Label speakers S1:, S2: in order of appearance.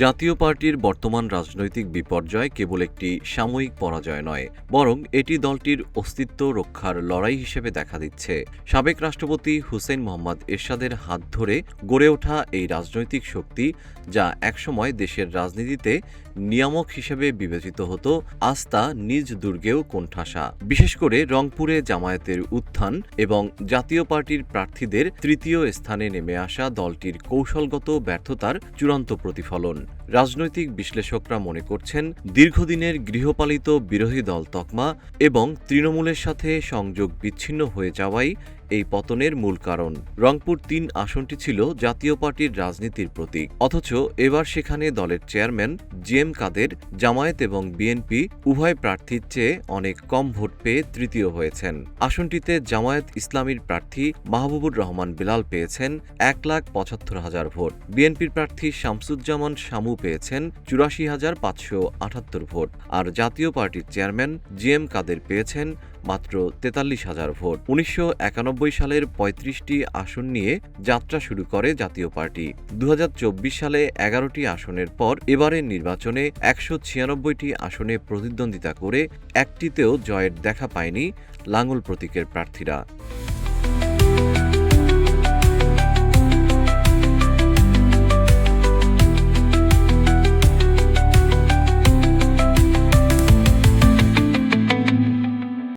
S1: জাতীয় পার্টির বর্তমান রাজনৈতিক বিপর্যয় কেবল একটি সাময়িক পরাজয় নয়, বরং এটি দলটির অস্তিত্ব রক্ষার লড়াই হিসেবে দেখা দিচ্ছে। সাবেক রাষ্ট্রপতি হুসেইন মোহাম্মদ এরশাদের হাত ধরে গড়ে ওঠা এই রাজনৈতিক শক্তি, যা একসময় দেশের রাজনীতিতে নিয়ামক হিসেবে বিবেচিত হতো, আজ তা নিজ দুর্গেও কোণঠাসা। বিশেষ করে রংপুরে জামায়াতের উত্থান এবং জাতীয় পার্টির প্রার্থীদের তৃতীয় স্থানে নেমে আসা দলটির কৌশলগত ব্যর্থতার চূড়ান্ত প্রতিফলন। রাজনৈতিক বিশ্লেষকরা মনে করছেন, দীর্ঘদিনের গৃহপালিত বিরোধী দল তকমা এবং তৃণমূলের সাথে সংযোগ বিচ্ছিন্ন হয়ে যাওয়াই এই পতনের মূল কারণ। রংপুর-৩ আসনটি ছিল জাতীয় পার্টির রাজনীতির প্রতীক, অথচ এবার সেখানে দলের চেয়ারম্যান জি.এম. কাদের জামায়াত এবং বিএনপি উভয় প্রার্থীর চেয়ে অনেক কম ভোট পেয়ে তৃতীয় হয়েছেন। আসনটিতে জামায়াত ইসলামীর প্রার্থী মাহবুবুর রহমান বেলাল পেয়েছেন ১,৭৫,০০০ ভোট। বিএনপির প্রার্থী শামসুজ্জামান শামু পেয়েছেন ৮৪,৫৭৮ ভোট, আর জাতীয় পার্টির চেয়ারম্যান জি.এম. কাদের পেয়েছেন মাত্র ৪৩,০০০ ভোট। ১৯৯১ সালের ৩৫টি আসন নিয়ে যাত্রা শুরু করে জাতীয় পার্টি। ২০২৪ সালে ১১টি আসনের পর এবারের নির্বাচনে ১৯৬টি আসনে প্রতিদ্বন্দ্বিতা করে একটিতেও জয়ের দেখা পায়নি লাঙল প্রতীকের প্রার্থীরা।